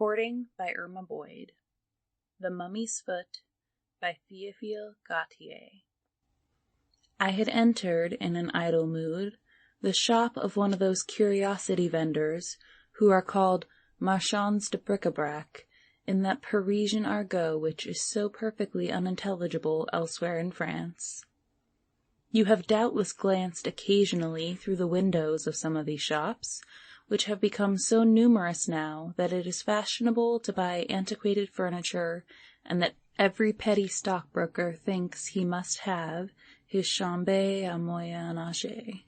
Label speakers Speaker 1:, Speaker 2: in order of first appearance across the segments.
Speaker 1: Recording by Irma Boyd. The Mummy's Foot by Théophile Gautier. I had entered, in an idle mood, the shop of one of those curiosity vendors who are called marchands de bric-à-brac in that Parisian argot which is so perfectly unintelligible elsewhere in France. You have doubtless glanced occasionally through the windows of some of these shops, which have become so numerous now that it is fashionable to buy antiquated furniture, and that every petty stockbroker thinks he must have his chambre à moyen âge.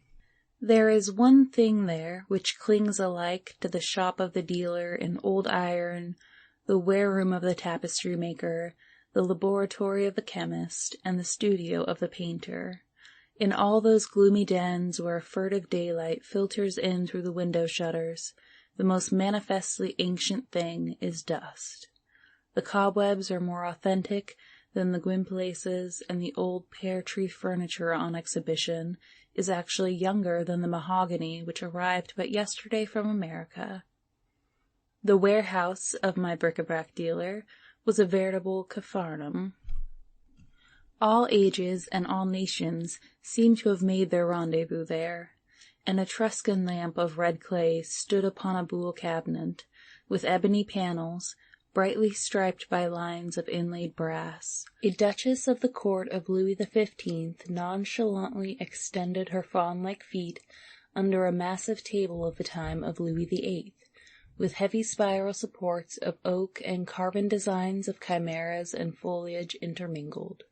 Speaker 1: There is one thing there which clings alike to the shop of the dealer in old iron, the wareroom of the tapestry maker, the laboratory of the chemist, and the studio of the painter. In all those gloomy dens where furtive daylight filters in through the window shutters, the most manifestly ancient thing is dust. The cobwebs are more authentic than the gimplaces, and the old pear-tree furniture on exhibition is actually younger than the mahogany which arrived but yesterday from America. The warehouse of my bric-à-brac dealer was a veritable Capharnaum. All ages and all nations seemed to have made their rendezvous there. An Etruscan lamp of red clay stood upon a buhl cabinet, with ebony panels, brightly striped by lines of inlaid brass. A duchess of the court of Louis XV nonchalantly extended her fawn-like feet under a massive table of the time of Louis VIII, with heavy spiral supports of oak and carven designs of chimeras and foliage intermingled.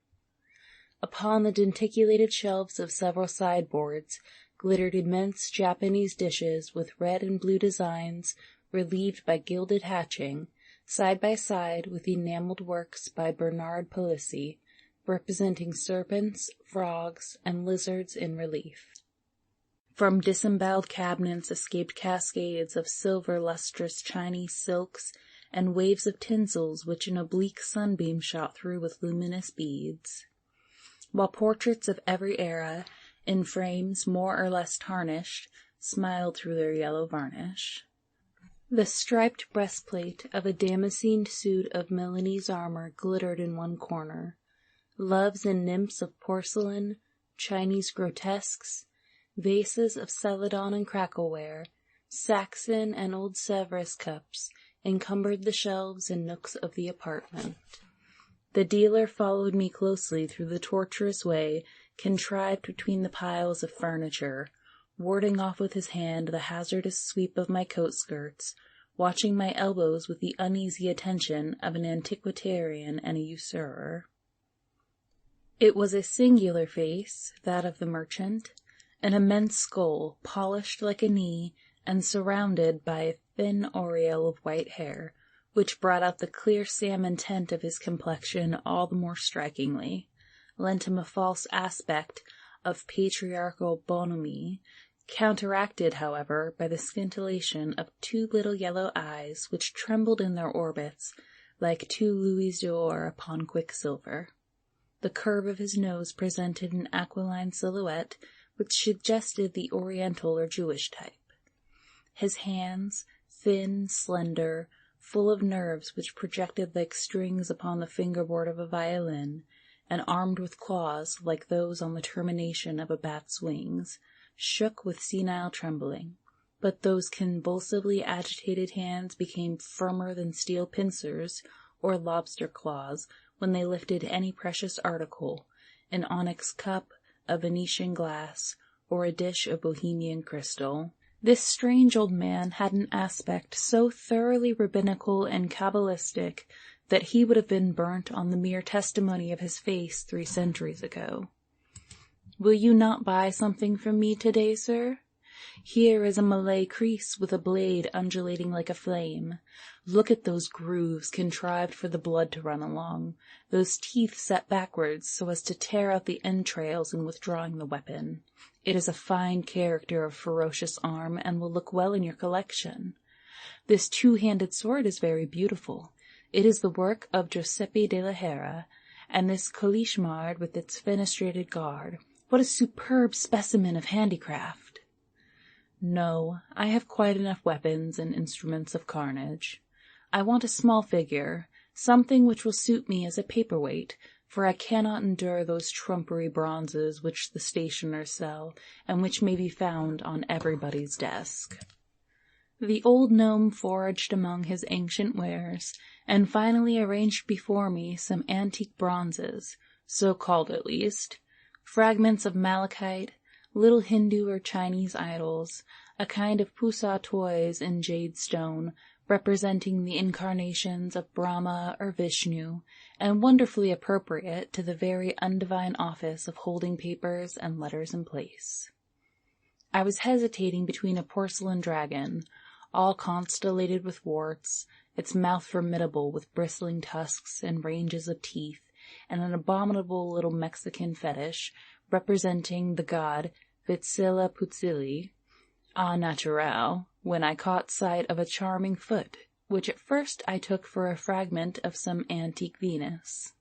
Speaker 1: Upon the denticulated shelves of several sideboards glittered immense Japanese dishes with red and blue designs relieved by gilded hatching, side by side with enameled works by Bernard Palissy, representing serpents, frogs, and lizards in relief. From disemboweled cabinets escaped cascades of silver lustrous Chinese silks and waves of tinsels which an oblique sunbeam shot through with luminous beads, while portraits of every era, in frames more or less tarnished, smiled through their yellow varnish. The striped breastplate of a damascened suit of Milanese armor glittered in one corner. Loves and nymphs of porcelain, Chinese grotesques, vases of celadon and crackleware, Saxon and old Sèvres cups encumbered the shelves and nooks of the apartment. The dealer followed me closely through the tortuous way contrived between the piles of furniture, warding off with his hand the hazardous sweep of my coat skirts, watching my elbows with the uneasy attention of an antiquarian and a usurer. It was a singular face, that of the merchant, an immense skull, polished like a knee, and surrounded by a thin aureole of white hair, which brought out the clear salmon tint of his complexion all the more strikingly, lent him a false aspect of patriarchal bonhomie, counteracted, however, by the scintillation of two little yellow eyes which trembled in their orbits like two louis d'or upon quicksilver. The curve of his nose presented an aquiline silhouette which suggested the Oriental or Jewish type. His hands, thin, slender, full of nerves which projected like strings upon the fingerboard of a violin, and armed with claws like those on the termination of a bat's wings, shook with senile trembling, but those convulsively agitated hands became firmer than steel pincers or lobster claws when they lifted any precious article, an onyx cup, a Venetian glass, or a dish of Bohemian crystal. This strange old man had an aspect so thoroughly rabbinical and cabalistic that he would have been burnt on the mere testimony of his face 3 centuries ago. "Will you not buy something from me today, sir? Here is a Malay crease with a blade undulating like a flame. Look at those grooves contrived for the blood to run along, those teeth set backwards so as to tear out the entrails in withdrawing the weapon. It is a fine character of ferocious arm, and will look well in your collection. This 2-handed sword is very beautiful. It is the work of Giuseppe della Hera, and this colishmard with its fenestrated guard. What a superb specimen of handicraft! No, I have quite enough weapons and instruments of carnage. I want a small figure, something which will suit me as a paperweight, for I cannot endure those trumpery bronzes which the stationers sell, and which may be found on everybody's desk. The old gnome foraged among his ancient wares, and finally arranged before me some antique bronzes, so called at least, fragments of malachite, little Hindu or Chinese idols, a kind of pusa toys in jade stone, representing the incarnations of Brahma or Vishnu, and wonderfully appropriate to the very undivine office of holding papers and letters in place. I was hesitating between a porcelain dragon, all constellated with warts, its mouth formidable with bristling tusks and ranges of teeth, and an abominable little Mexican fetish, representing the god Huitzilopochtli, au naturel, when I caught sight of a charming foot, which at first I took for a fragment of some antique Venus.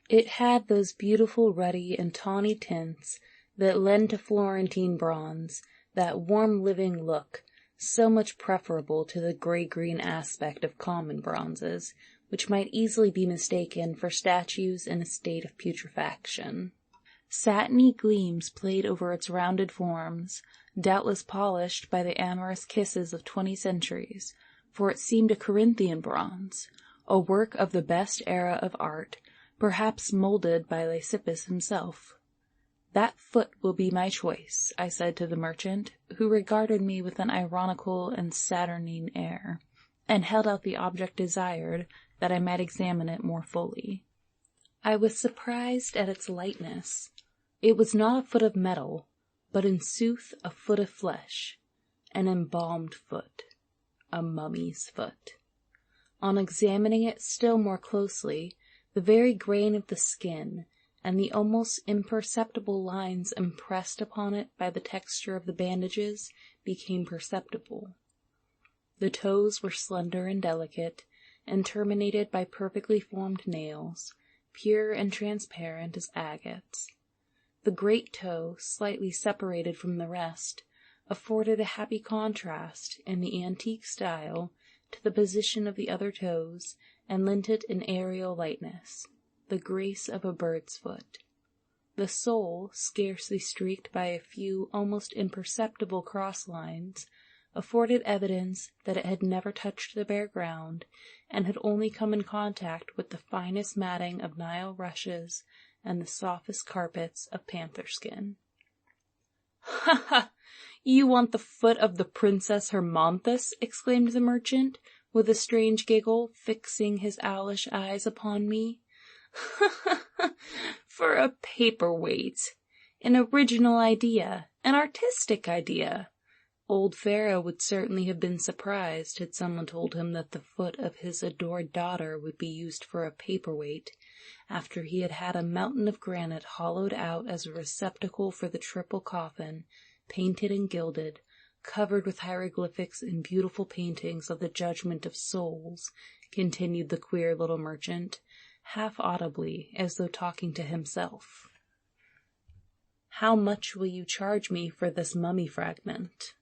Speaker 1: It had those beautiful ruddy and tawny tints that lend to Florentine bronze that warm living look, so much preferable to the grey-green aspect of common bronzes, which might easily be mistaken for statues in a state of putrefaction. Satiny gleams played over its rounded forms, doubtless polished by the amorous kisses of 20 centuries, for it seemed a Corinthian bronze, a work of the best era of art, perhaps moulded by Lysippus himself. "That foot will be my choice," I said to the merchant, who regarded me with an ironical and saturnine air, and held out the object desired, that I might examine it more fully. I was surprised at its lightness. It was not a foot of metal, but in sooth a foot of flesh, an embalmed foot, a mummy's foot. On examining it still more closely, the very grain of the skin, and the almost imperceptible lines impressed upon it by the texture of the bandages, became perceptible. The toes were slender and delicate, and terminated by perfectly formed nails, pure and transparent as agates. The great toe, slightly separated from the rest, afforded a happy contrast, in the antique style, to the position of the other toes, and lent it an aerial lightness, the grace of a bird's foot. The sole, scarcely streaked by a few almost imperceptible cross lines, afforded evidence that it had never touched the bare ground, and had only come in contact with the finest matting of Nile rushes and the softest carpets of panther skin. "Ha ha! You want the foot of the Princess Hermonthis?" exclaimed the merchant, with a strange giggle, fixing his owlish eyes upon me. "For a paperweight! An original idea, an artistic idea! Old Pharaoh would certainly have been surprised had someone told him that the foot of his adored daughter would be used for a paperweight, after he had had a mountain of granite hollowed out as a receptacle for the triple coffin, painted and gilded, covered with hieroglyphics and beautiful paintings of the judgment of souls," continued the queer little merchant, half audibly, as though talking to himself. "How much will you charge me for this mummy fragment?"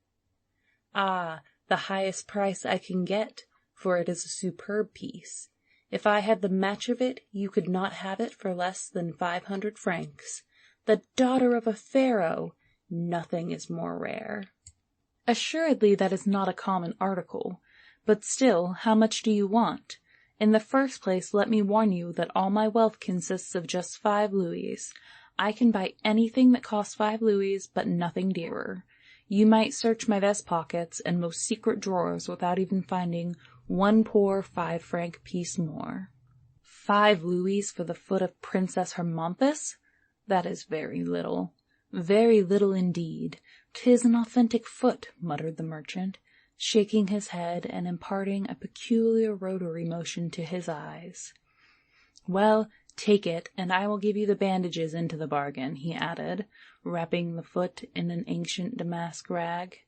Speaker 1: "Ah, the highest price I can get, for it is a superb piece. If I had the match of it, you could not have it for less than 500 francs. The daughter of a pharaoh! Nothing is more rare." "Assuredly that is not a common article. But still, how much do you want? In the first place, let me warn you that all my wealth consists of just 5 louis. I can buy anything that costs 5 louis, but nothing dearer. You might search my vest pockets and most secret drawers without even finding one poor 5-franc piece more." 5 louis for the foot of Princess Hermonthis? That is very little indeed. 'Tis an authentic foot, muttered the merchant, shaking his head and imparting a peculiar rotary motion to his eyes. "Well, take it, and I will give you the bandages into the bargain," he added, wrapping the foot in an ancient damask rag.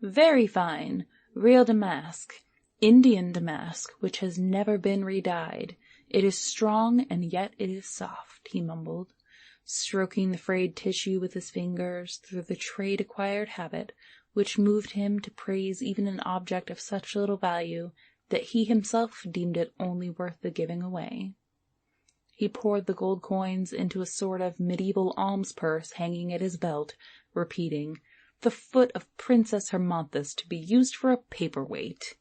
Speaker 1: "Very fine, real damask, Indian damask, which has never been re-dyed. It is strong, and yet it is soft," he mumbled, stroking the frayed tissue with his fingers through the trade-acquired habit which moved him to praise even an object of such little value that he himself deemed it only worth the giving away. He poured the gold coins into a sort of medieval alms purse hanging at his belt, repeating, "The foot of Princess Hermonthis to be used for a paperweight."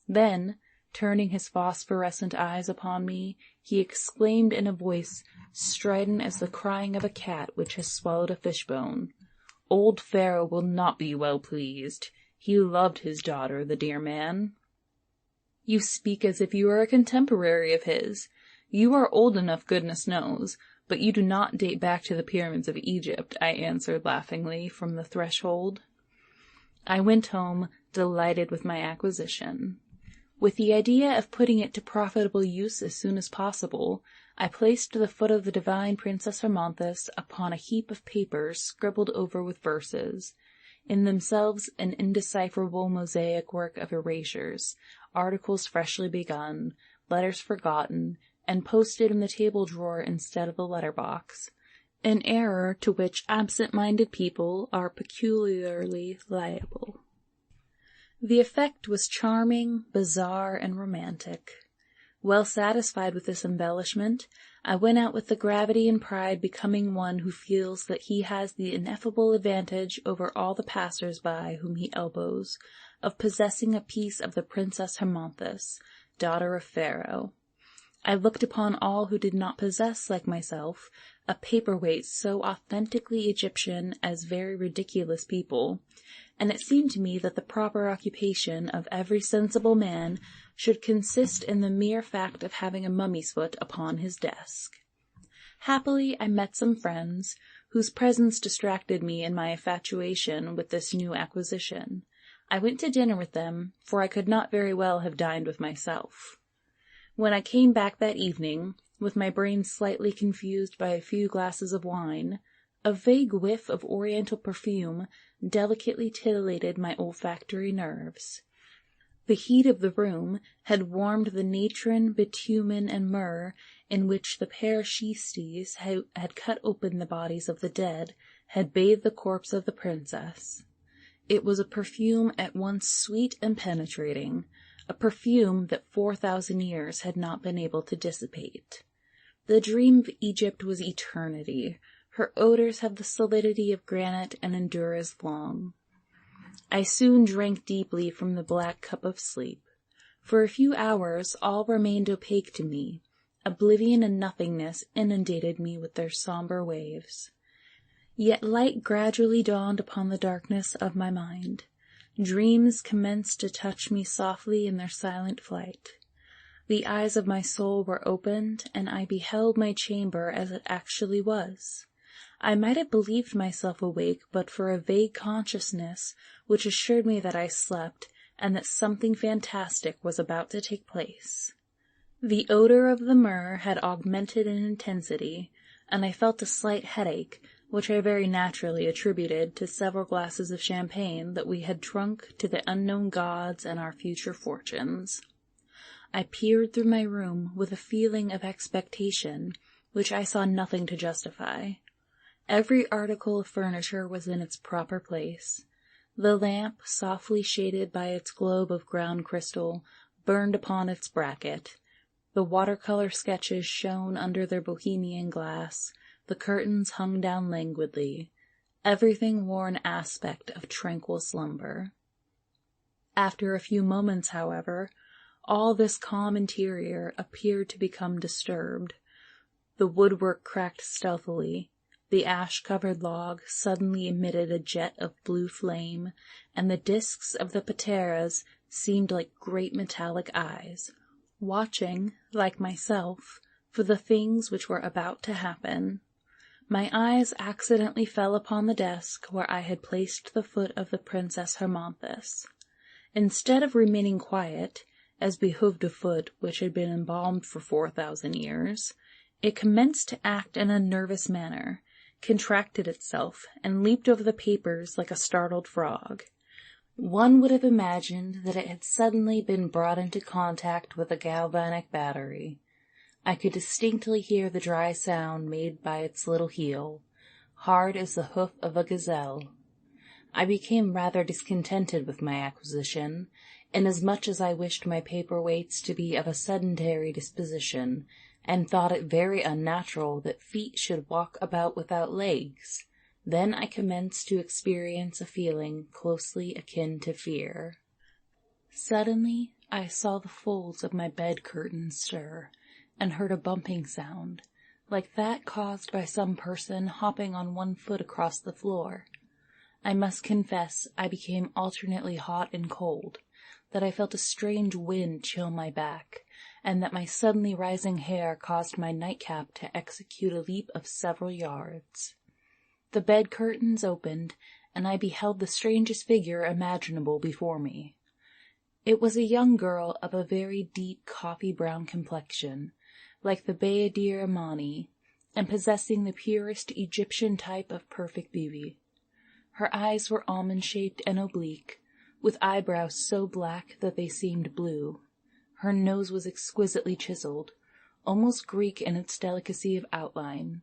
Speaker 1: Then, turning his phosphorescent eyes upon me, he exclaimed in a voice strident as the crying of a cat which has swallowed a fishbone, "Old Pharaoh will not be well pleased. He loved his daughter, the dear man." "You speak as if you were a contemporary of his. You are old enough, goodness knows, but you do not date back to the pyramids of Egypt," I answered laughingly from the threshold. I went home, delighted with my acquisition. With the idea of putting it to profitable use as soon as possible, I placed the foot of the divine Princess Hermonthis upon a heap of papers scribbled over with verses, in themselves an indecipherable mosaic work of erasures, articles freshly begun, letters forgotten, and posted in the table drawer instead of the letter-box, an error to which absent-minded people are peculiarly liable. The effect was charming, bizarre, and romantic. Well satisfied with this embellishment, I went out with the gravity and pride becoming one who feels that he has the ineffable advantage over all the passers-by whom he elbows, of possessing a piece of the Princess Hermonthis, daughter of Pharaoh. I looked upon all who did not possess, like myself, a paperweight so authentically Egyptian as very ridiculous people, and it seemed to me that the proper occupation of every sensible man should consist in the mere fact of having a mummy's foot upon his desk. Happily I met some friends, whose presence distracted me in my infatuation with this new acquisition. I went to dinner with them, for I could not very well have dined with myself. When I came back that evening, with my brain slightly confused by a few glasses of wine, a vague whiff of oriental perfume delicately titillated my olfactory nerves. The heat of the room had warmed the natron, bitumen, and myrrh in which the paraschistes had cut open the bodies of the dead, had bathed the corpse of the princess. It was a perfume at once sweet and penetrating, a perfume that 4,000 years had not been able to dissipate. The dream of Egypt was eternity. Her odors have the solidity of granite and endure as long. I soon drank deeply from the black cup of sleep. For a few hours all remained opaque to me. Oblivion and nothingness inundated me with their somber waves. Yet light gradually dawned upon the darkness of my mind. Dreams commenced to touch me softly in their silent flight. The eyes of my soul were opened, and I beheld my chamber as it actually was. I might have believed myself awake but for a vague consciousness which assured me that I slept, and that something fantastic was about to take place. The odor of the myrrh had augmented in intensity, and I felt a slight headache, which I very naturally attributed to several glasses of champagne that we had drunk to the unknown gods and our future fortunes. I peered through my room with a feeling of expectation, which I saw nothing to justify. Every article of furniture was in its proper place. The lamp, softly shaded by its globe of ground crystal, burned upon its bracket. The watercolor sketches shone under their bohemian glass. The curtains hung down languidly. Everything wore an aspect of tranquil slumber. After a few moments, however, all this calm interior appeared to become disturbed. The woodwork cracked stealthily. The ash-covered log suddenly emitted a jet of blue flame, and the discs of the pateras seemed like great metallic eyes, watching, like myself, for the things which were about to happen. My eyes accidentally fell upon the desk where I had placed the foot of the Princess Hermonthis. Instead of remaining quiet, as behoved a foot which had been embalmed for 4,000 years, it commenced to act in a nervous manner, contracted itself, and leaped over the papers like a startled frog. One would have imagined that it had suddenly been brought into contact with a galvanic battery. I could distinctly hear the dry sound made by its little heel, hard as the hoof of a gazelle. I became rather discontented with my acquisition. inasmuch as I wished my paperweights to be of a sedentary disposition, and thought it very unnatural that feet should walk about without legs, then I commenced to experience a feeling closely akin to fear. Suddenly I saw the folds of my bed curtains stir, and heard a bumping sound, like that caused by some person hopping on one foot across the floor. I must confess I became alternately hot and cold, that I felt a strange wind chill my back, and that my suddenly rising hair caused my nightcap to execute a leap of several yards. The bed curtains opened, and I beheld the strangest figure imaginable before me. It was a young girl of a very deep coffee-brown complexion, like the Bayadir Amani, and possessing the purest Egyptian type of perfect beauty. Her eyes were almond-shaped and oblique, with eyebrows so black that they seemed blue. Her nose was exquisitely chiseled, almost Greek in its delicacy of outline,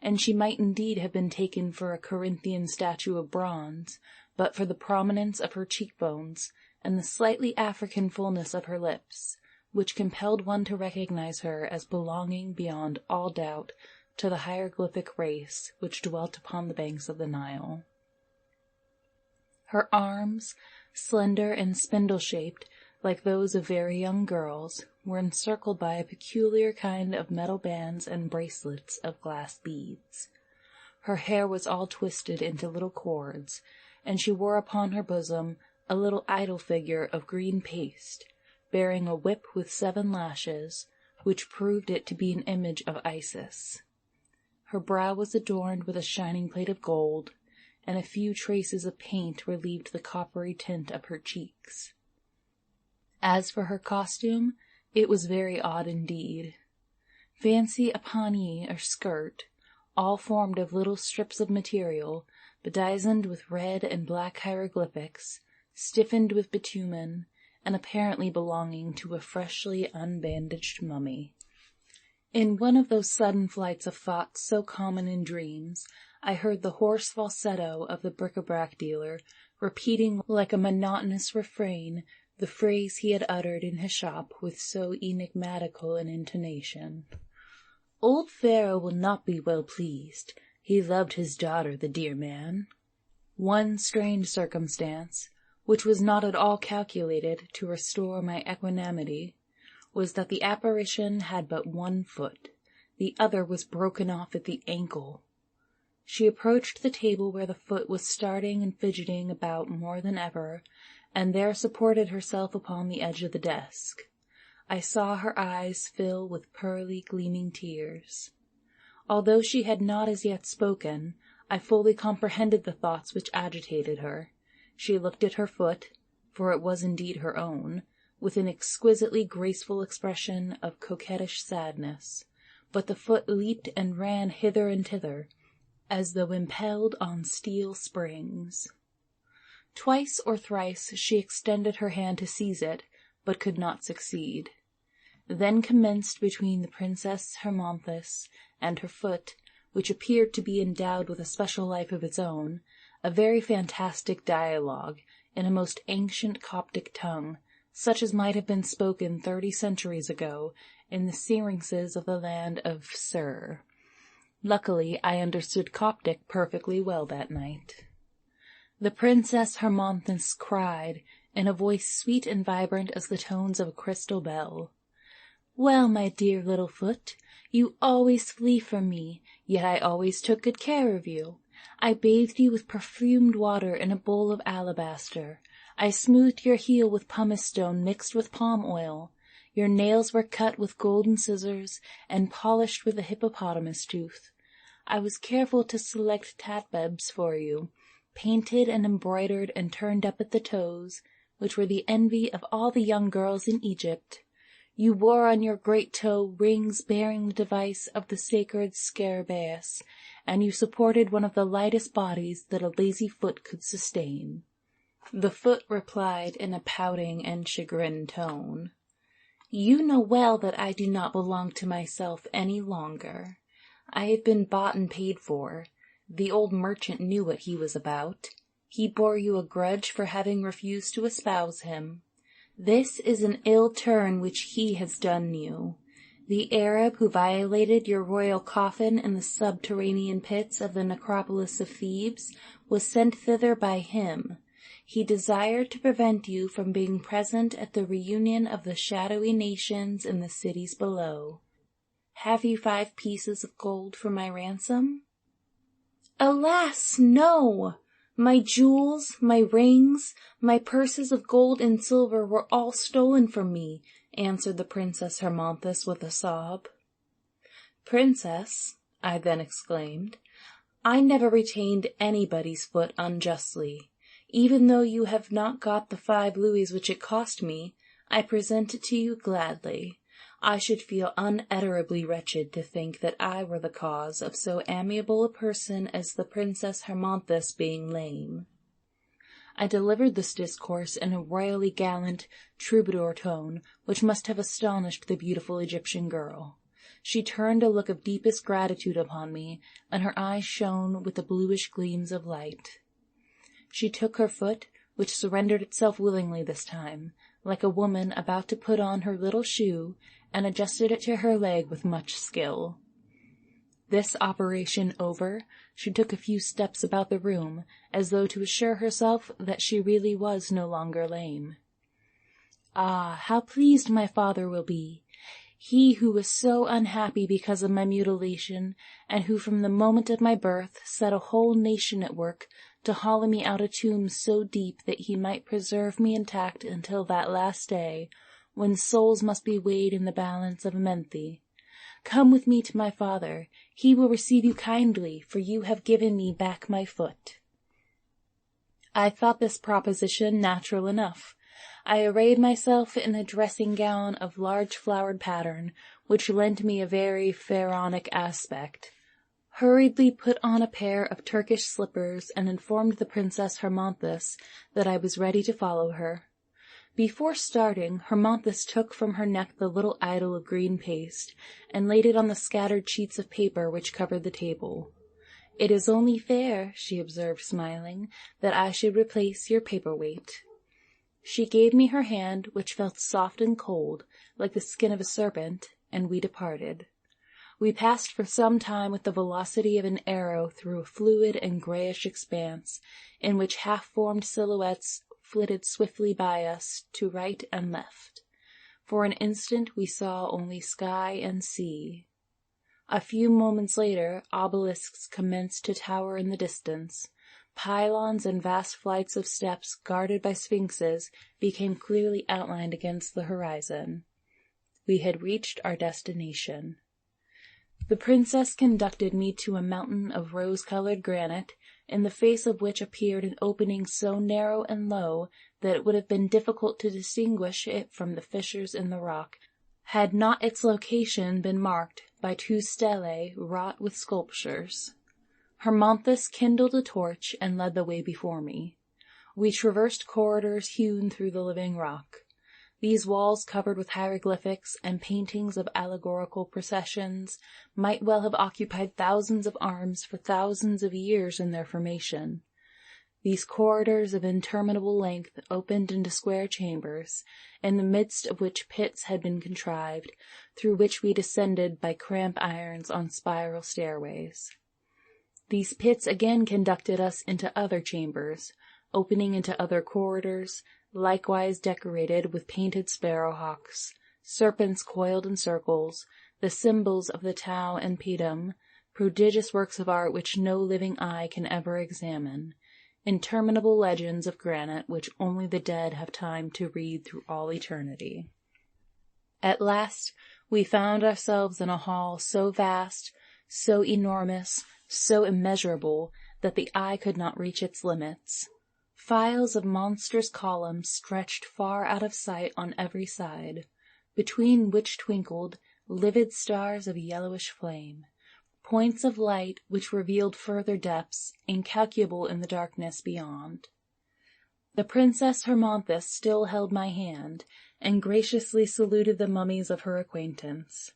Speaker 1: and she might indeed have been taken for a Corinthian statue of bronze, but for the prominence of her cheekbones and the slightly African fullness of her lips, which compelled one to recognize her as belonging beyond all doubt to the hieroglyphic race which dwelt upon the banks of the Nile. Her arms, slender and spindle-shaped, like those of very young girls, were encircled by a peculiar kind of metal bands and bracelets of glass beads. Her hair was all twisted into little cords, and she wore upon her bosom a little idol figure of green paste, bearing a whip with 7 lashes, which proved it to be an image of Isis. Her brow was adorned with a shining plate of gold, and a few traces of paint relieved the coppery tint of her cheeks. As for her costume, it was very odd indeed. Fancy a panier or skirt, all formed of little strips of material, bedizened with red and black hieroglyphics, stiffened with bitumen, and apparently belonging to a freshly unbandaged mummy. In one of those sudden flights of thought so common in dreams, I heard the hoarse falsetto of the bric-a-brac dealer repeating like a monotonous refrain the phrase he had uttered in his shop with so enigmatical an intonation. "Old Pharaoh will not be well pleased. He loved his daughter, the dear man." One strange circumstance, which was not at all calculated to restore my equanimity, was that the apparition had but 1 foot. The other was broken off at the ankle. She approached the table where the foot was starting and fidgeting about more than ever, and there supported herself upon the edge of the desk. I saw her eyes fill with pearly, gleaming tears. Although she had not as yet spoken, I fully comprehended the thoughts which agitated her. She looked at her foot, for it was indeed her own, with an exquisitely graceful expression of coquettish sadness, but the foot leaped and ran hither and thither, as though impelled on steel springs. Twice or thrice she extended her hand to seize it, but could not succeed. Then commenced between the Princess Hermonthis and her foot, which appeared to be endowed with a special life of its own, a very fantastic dialogue in a most ancient Coptic tongue, such as might have been spoken 30 centuries ago in the syrinxes of the land of Sur. Luckily, I understood Coptic perfectly well that night. The Princess Hermonthis cried, in a voice sweet and vibrant as the tones of a crystal bell, "Well, my dear little foot, you always flee from me, yet I always took good care of you. I bathed you with perfumed water in a bowl of alabaster. I smoothed your heel with pumice stone mixed with palm oil. Your nails were cut with golden scissors and polished with a hippopotamus tooth. I was careful to select tatbebs for you, painted and embroidered and turned up at the toes, which were the envy of all the young girls in Egypt. You wore on your great toe rings bearing the device of the sacred Scarabaeus, and you supported one of the lightest bodies that a lazy foot could sustain." The foot replied in a pouting and chagrined tone, "You know well that I do not belong to myself any longer. I have been bought and paid for. The old merchant knew what he was about. He bore you a grudge for having refused to espouse him. This is an ill turn which he has done you. The Arab who violated your royal coffin in the subterranean pits of the necropolis of Thebes was sent thither by him. He desired to prevent you from being present at the reunion of the shadowy nations in the cities below. Have you 5 pieces of gold for my ransom?" "Alas, no! My jewels, my rings, my purses of gold and silver were all stolen from me," answered the Princess Hermonthis with a sob. "Princess," I then exclaimed, "I never retained anybody's foot unjustly. Even though you have not got the 5 louis which it cost me, I present it to you gladly. I should feel unutterably wretched to think that I were the cause of so amiable a person as the Princess Hermonthis being lame." I delivered this discourse in a royally gallant, troubadour tone, which must have astonished the beautiful Egyptian girl. She turned a look of deepest gratitude upon me, and her eyes shone with the bluish gleams of light. She took her foot, which surrendered itself willingly this time, like a woman about to put on her little shoe, and adjusted it to her leg with much skill. This operation over, she took a few steps about the room, as though to assure herself that she really was no longer lame. "Ah, how pleased my father will be! He who was so unhappy because of my mutilation, and who from the moment of my birth set a whole nation at work to hollow me out a tomb so deep that he might preserve me intact until that last day, when souls must be weighed in the balance of Menthi. Come with me to my father. He will receive you kindly, for you have given me back my foot." I thought this proposition natural enough. I arrayed myself in a dressing gown of large flowered pattern, which lent me a very pharaonic aspect, hurriedly put on a pair of Turkish slippers, and informed the Princess Hermonthis that I was ready to follow her. Before starting, Hermonthis took from her neck the little idol of green paste, and laid it on the scattered sheets of paper which covered the table. "It is only fair," she observed, smiling, "that I should replace your paperweight." She gave me her hand, which felt soft and cold, like the skin of a serpent, and we departed. We passed for some time with the velocity of an arrow through a fluid and grayish expanse, in which half-formed silhouettes flitted swiftly by us to right and left. For an instant we saw only sky and sea. A few moments later, obelisks commenced to tower in the distance. Pylons and vast flights of steps guarded by sphinxes became clearly outlined against the horizon. We had reached our destination. The princess conducted me to a mountain of rose-colored granite, in the face of which appeared an opening so narrow and low that it would have been difficult to distinguish it from the fissures in the rock, had not its location been marked by 2 stelae wrought with sculptures. Hermonthis kindled a torch and led the way before me. We traversed corridors hewn through the living rock. These walls, covered with hieroglyphics and paintings of allegorical processions, might well have occupied thousands of arms for thousands of years in their formation. These corridors of interminable length opened into square chambers, in the midst of which pits had been contrived, through which we descended by cramp irons on spiral stairways. These pits again conducted us into other chambers, opening into other corridors, likewise decorated with painted sparrowhawks, serpents coiled in circles, the symbols of the Tau and Pedum, prodigious works of art which no living eye can ever examine, interminable legends of granite which only the dead have time to read through all eternity. At last we found ourselves in a hall so vast, so enormous, so immeasurable, that the eye could not reach its limits. Files of monstrous columns stretched far out of sight on every side, between which twinkled livid stars of yellowish flame, points of light which revealed further depths, incalculable in the darkness beyond. The Princess Hermonthis still held my hand, and graciously saluted the mummies of her acquaintance.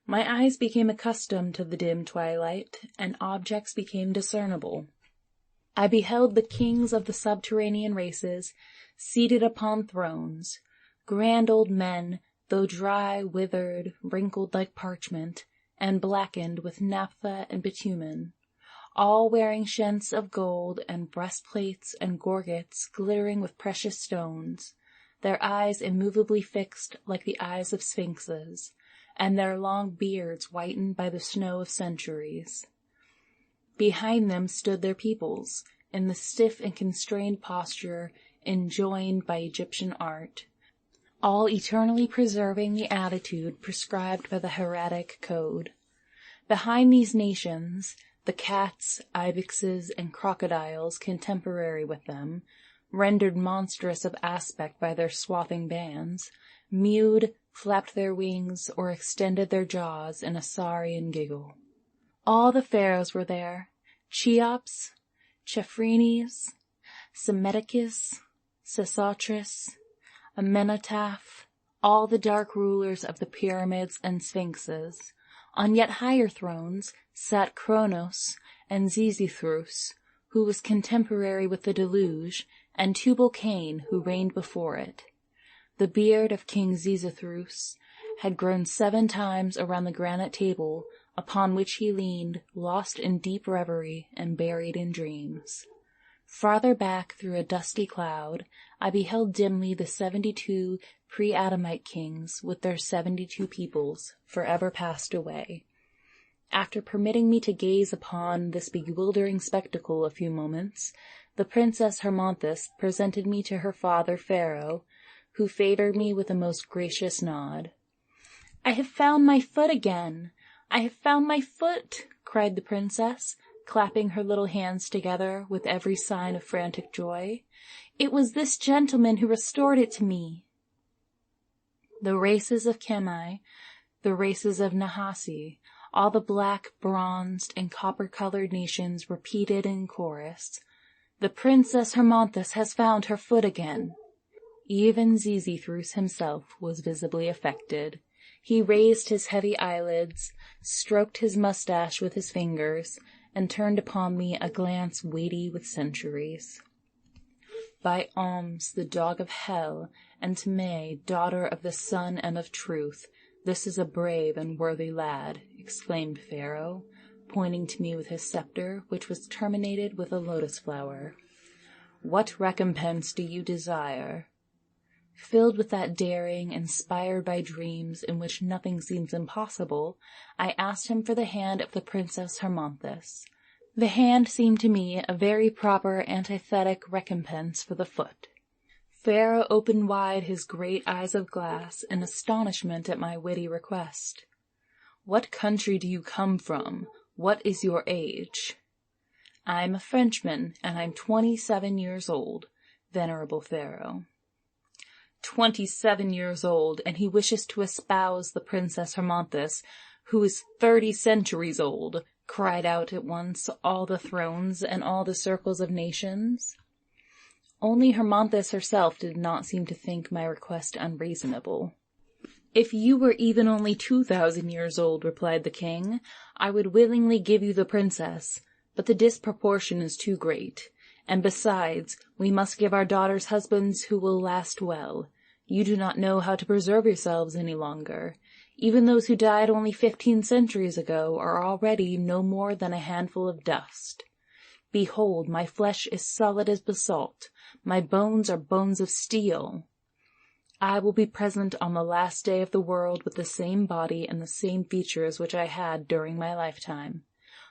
Speaker 1: My eyes became accustomed to the dim twilight, and objects became discernible. I beheld the kings of the subterranean races, seated upon thrones, grand old men, though dry, withered, wrinkled like parchment, and blackened with naphtha and bitumen, all wearing shents of gold and breastplates and gorgets glittering with precious stones, their eyes immovably fixed like the eyes of sphinxes, and their long beards whitened by the snow of centuries. Behind them stood their peoples, in the stiff and constrained posture enjoined by Egyptian art, all eternally preserving the attitude prescribed by the hieratic code. Behind these nations, the cats, ibexes, and crocodiles contemporary with them, rendered monstrous of aspect by their swathing bands, mewed, flapped their wings, or extended their jaws in a saurian giggle. All the pharaohs were there, Cheops, Chephrenes, Psammetichus, Sesostris, Amenhotep, all the dark rulers of the pyramids and sphinxes. On yet higher thrones sat Cronos and Xixouthros, who was contemporary with the deluge, and Tubal-Cain, who reigned before it. The beard of King Xixouthros had grown 7 times around the granite table upon which he leaned, lost in deep reverie and buried in dreams. Farther back through a dusty cloud, I beheld dimly the 72 pre-Adamite kings with their 72 peoples, forever passed away. After permitting me to gaze upon this bewildering spectacle a few moments, the Princess Hermonthis presented me to her father Pharaoh, who favored me with a most gracious nod. "I have found my foot again! I have found my foot!" cried the princess, clapping her little hands together with every sign of frantic joy. "It was this gentleman who restored it to me." The races of Chemi, the races of Nahasi, all the black, bronzed, and copper-colored nations repeated in chorus, "The Princess Hermonthis has found her foot again." Even Xixouthros himself was visibly affected. He raised his heavy eyelids, stroked his mustache with his fingers, and turned upon me a glance weighty with centuries. "By Oms, the dog of hell, and Tmei, daughter of the sun and of truth, this is a brave and worthy lad," exclaimed Pharaoh, pointing to me with his scepter, which was terminated with a lotus flower. "What recompense do you desire?" Filled with that daring, inspired by dreams in which nothing seems impossible, I asked him for the hand of the Princess Hermonthis. The hand seemed to me a very proper antithetic recompense for the foot. Pharaoh opened wide his great eyes of glass in astonishment at my witty request. "What country do you come from? What is your age?" "I am a Frenchman, and I'm 27 years old, venerable Pharaoh." 27 years old, and he wishes to espouse the Princess Hermonthis, who is 30 centuries old, cried out at once all the thrones and all the circles of nations. Only Hermonthis herself did not seem to think my request unreasonable. "If you were even only 2,000 years old," replied the king, "I would willingly give you the princess, but the disproportion is too great. And besides, we must give our daughters husbands who will last well. You do not know how to preserve yourselves any longer. Even those who died only 15 centuries ago are already no more than a handful of dust. Behold, my flesh is solid as basalt, my bones are bones of steel. I will be present on the last day of the world with the same body and the same features which I had during my lifetime.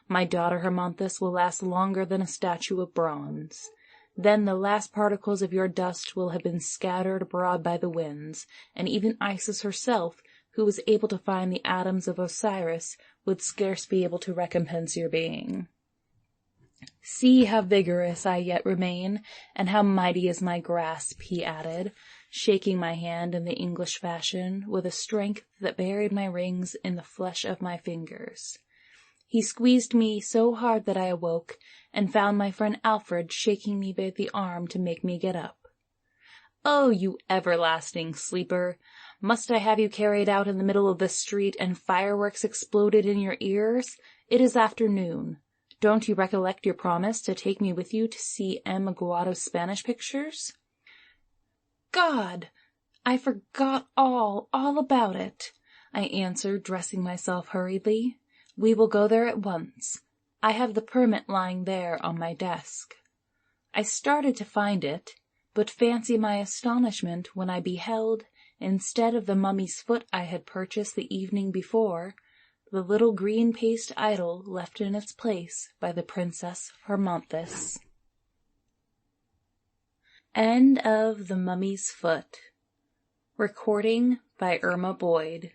Speaker 1: My daughter Hermonthis will last longer than a statue of bronze. Then the last particles of your dust will have been scattered abroad by the winds, and even Isis herself, who was able to find the atoms of Osiris, would scarce be able to recompense your being. See how vigorous I yet remain, and how mighty is my grasp," he added, shaking my hand in the English fashion, with a strength that buried my rings in the flesh of my fingers. He squeezed me so hard that I awoke, and found my friend Alfred shaking me by the arm to make me get up. "Oh, you everlasting sleeper! Must I have you carried out in the middle of the street and fireworks exploded in your ears? It is afternoon. Don't you recollect your promise to take me with you to see M. Aguado's Spanish pictures?" "God! I forgot all about it, I answered, dressing myself hurriedly. We will go there at once. I have the permit lying there on my desk. I started to find it, but fancy my astonishment when I beheld, instead of the mummy's foot I had purchased the evening before, the little green paste idol left in its place by the Princess Hermonthis. End of The Mummy's Foot. Recording by Irma Boyd.